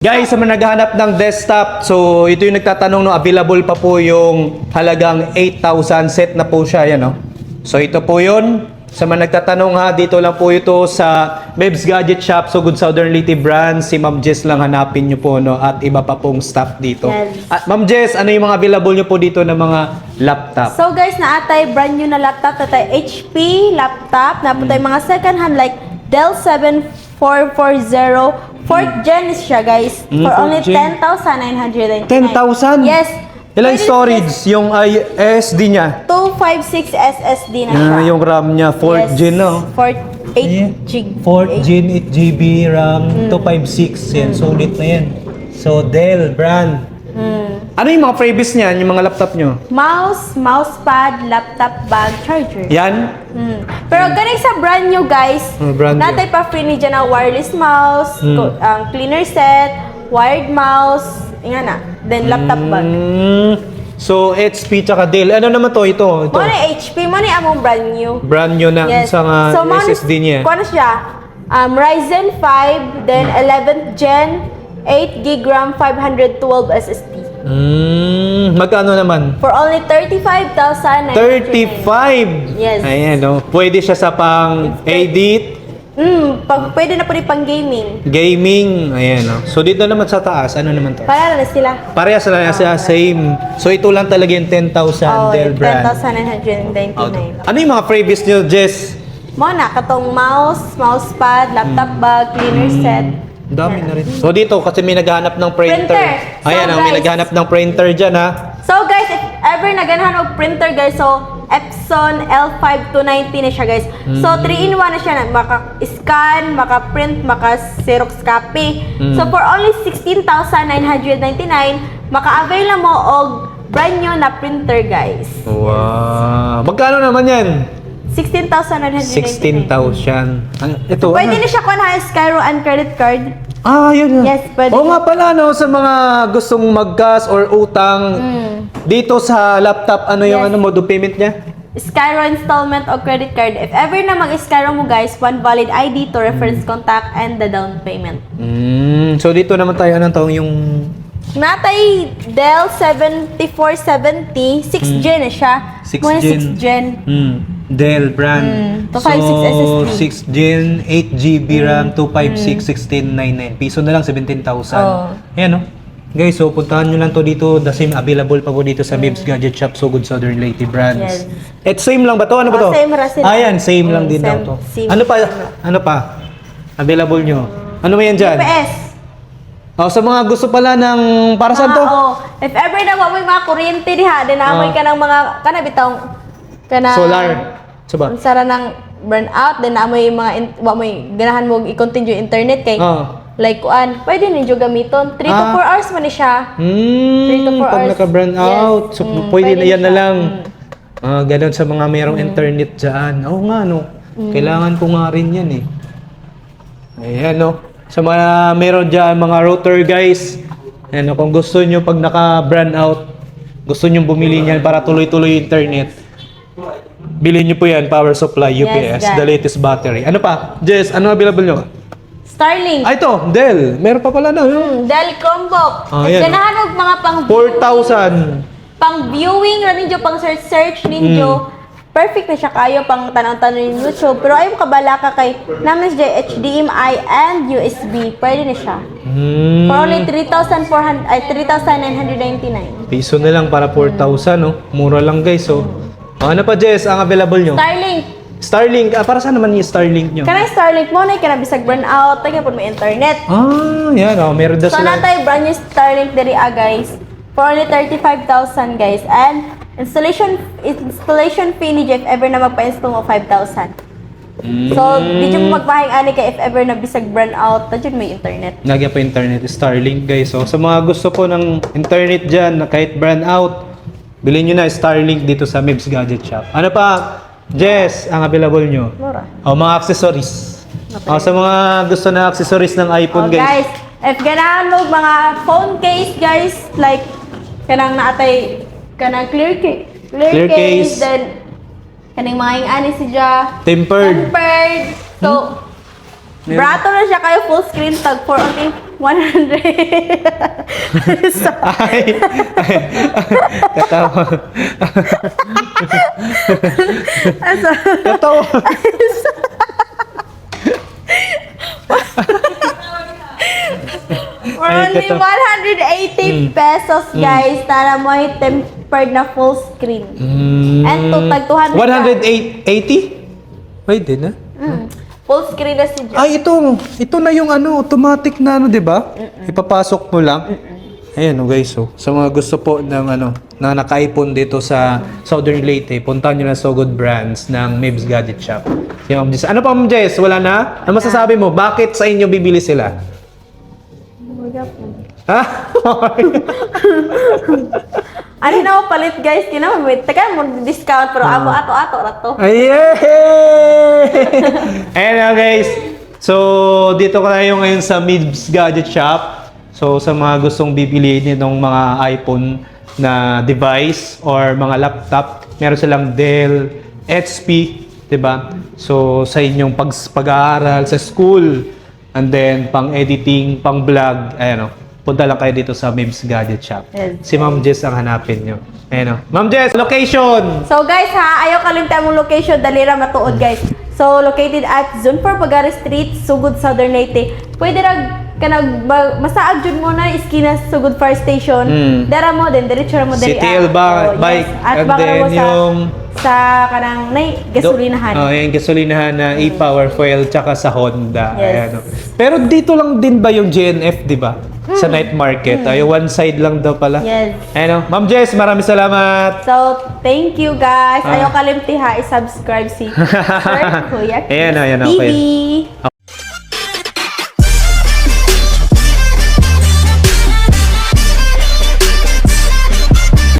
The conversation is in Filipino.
Guys, sa mga naghahanap ng desktop, so ito yung nagtatanong no, available pa po yung halagang 8,000 set na po siya, yan no. So ito po yun. Sa mga nagtatanong ha, dito lang po ito sa Bebs Gadget Shop, so Good Southern Lity brand. Si Ma'am Jess lang hanapin nyo po no, at iba pa pong staff dito. Yes. At Ma'am Jess, ano yung mga available nyo po dito ng mga laptop? So guys, naatay brand new na laptop, natay HP laptop, naputay mga second hand like Dell 7440, 4th gen is siya guys, for only 10,999. 10,000? Yes. Ilang Pwede storage yung SD niya? 256 SSD na siya. Yung RAM niya, 4th gen no? 4th 8 gig. 4th Gen 8 GB RAM 256 yan, sulit na yan. So Dell brand. Ano yung mga freebies niyan, yung mga laptop nyo? Mouse, mousepad, laptop bag, charger. Yan? Pero galing sa brand new guys, Brand new. natay pa free ni dyan na wireless mouse, cleaner set, wired mouse, nga na, then laptop bag. So HP tsaka Dell. Ano naman to? Ito. Mo na HP, mo na among brand new. Brand new na sa SSD niya. Kung ano siya, Ryzen 5, then 11th gen, 8 gig RAM, 512 SSD. Magkano naman? For only 35,999. 35! Yes. Ayan, no? Pwede siya sa pang-edit, Pwede na po rin pang gaming. gaming. Ayan, no? So, dito naman sa taas, ano naman to? Para na sila. Parehas lang sa same. So, ito lang talaga yung 10,000 Dell brand. 10,999. Ano yung mga freebies nyo, Jess? Mo na, katong mouse, mousepad, laptop bag, cleaner set. Dami na rin. So, dito, kasi may naghahanap ng printer. Printer. So, Ayan, may guys, naghahanap ng printer dyan, ha? So guys, if ever naganahan og printer guys, so Epson L5290 na siya guys. So 3-in-1 na siya, maka-scan, maka-print, maka-xerox copy. So for only 16,999, maka-avail na mo og brand new na printer guys. Wow. Magkano naman yan? 16,999. 16,000. Ito, Pwede ano? na siya kung Skyro and credit card. Yun. Yes, pwede. Oo nga pala, no, sa mga gustong mag-gas or utang, dito sa laptop, ano yung Yes. ano mode of payment niya? Skyro installment o credit card. If ever na mag-Skyro mo guys, one valid ID to reference contact and the down payment. So dito naman tayo, anong tawag yung... Natay Dell 7470, 6th gen na siya. 6th Muna gen. 6th gen. Dell brand. 256 SSD. 6th gen, 8 GB RAM, 256, 1699. Piso na lang, 17,000. Oo. Ayan, no? Guys, so puntahan nyo lang to dito. The same available pa po dito sa Bebs Gadget Shop, so Good Southern Lady brands. Yes. Same lang ba to? Ano ba to? Same ra sila. Ayan, same lang din daw Same- to. same. Ano pa? Ano pa? Available nyo? Ano ba yan dyan? PS. Sa mga gusto pala ng... Para saan to? If ever na mo mga kuryente diha, din amoy ka ng mga kanabitaw kana Solar. So ba? Sara ng burnout, din amoy mga wa moy ganahan mo i-continue internet kay like kuan, pwede ninyo gamiton 3 to 4 hours man ni siya. 3 to 4 Pag hours. naka-burn out, Yes. so pwede na yan na siya. lang. Ganun sa mga merong internet dyan. Oo nga, no. Kailangan ko nga rin yan, eh. Ayan, no. Sa mga meron dyan, mga router, guys. Ayan, no. Kung gusto nyo, pag naka-burn out, gusto nyo bumili niyan para tuloy-tuloy internet, bilhin nyo po yan, power supply, UPS, guys. the latest battery. Ano pa? Jess, ano available nyo? Starlink. Ito, Dell. Meron pa pala na, no? Dell Chromebook. Ayan, Ganahan og mga 4,000. pang viewing ra ninyo, pang search ninyo. Perfect na siya kayo pang tanaw-tanaw ng YouTube. Pero ayaw kabala ka kay namin siya HDMI and USB. Pwede na siya. For only 3,999. Piso na lang para 4,000, no? Mura lang, guys, oh. Ano pa, Jess, ang available nyo? Starlink. Starlink. Para saan naman yung Starlink nyo? Kanang Starlink mo na kana bisag burnout, taga pud may internet. Yan, oh. Meron daw So sila. natay brand new Starlink diri guys. For only 35,000 guys. And installation fee ni Jeff ever na magpa-install mo 5,000. So, di mo magpahing ani kay if ever na bisag burnout, tajud may internet. Nagyan pa internet. Starlink, guys. So, sa mga gusto po ng internet dyan, na kahit brand out, bilhin nyo na Starlink dito sa Bebs Gadget Shop. Ano pa, Jess, ang available nyo? Mura. Mga accessories. Sa mga gusto na accessories ng iPhone, guys. Guys, if ganahan mo mga phone case guys, like kanang naatay kanang clear case, then kaning mga ingani siya Tempered. So, brato na siya kayo full screen tag for only 100. Ay, katawa. Asa? Katawa. For only 180 pesos, guys, na mo ay tempered na full screen. And to tag 200. 180? Pwede na. Full screen na si John. Ay, ito na yung automatic na di ba? Ipapasok mo lang. Ayan guys, sa mga gusto po ng na naka-iPhone dito sa Southern Leyte, puntahan nyo na So Good Brands ng Mibs Gadget Shop. Si Ma'am Jess. Ano pa Ma'am Jess? Wala na? Ano masasabi mo? Bakit sa inyo bibili sila? Ha? Ano na ako palit, guys? Kinamamit. Teka mo discount, pero ako ato rato. Ayan na guys. So, dito ko na yung ngayon sa Mibs Gadget Shop. So, sa mga gustong bibili nitong mga iPhone na device or mga laptop, meron silang Dell, HP, 'di ba? So, sa inyong pag-aaral sa school, and then pang editing, pang vlog, ayan punta lang kayo dito sa Mibs Gadget Shop. Yes. Si Ma'am Jess ang hanapin nyo. Ayan Ma'am Jess, location! So guys ha, ayaw kalimtan mong location, dali ra matuod guys. So located at Zone 4 Pagari Street, Sugod, Southern Leyte. Pwede ra kanag masaag jud mo na iskina sa Sugod Fire Station. Dara mo din, diretso ra mo dali. CTL bike, At and baka then mo yung sa kanang nay gasolinahan. yung gasolinahan na e-power fuel tsaka sa Honda. Yes. Ayan, Pero dito lang din ba yung GNF, di ba? Sa night market. Ay, one side lang daw pala. Yes. Ayan Ma'am Jess, maraming salamat. So, thank you guys. Ayaw kalimti ha, i-subscribe si Sir Kuya Ayan, ayan, TV. okay.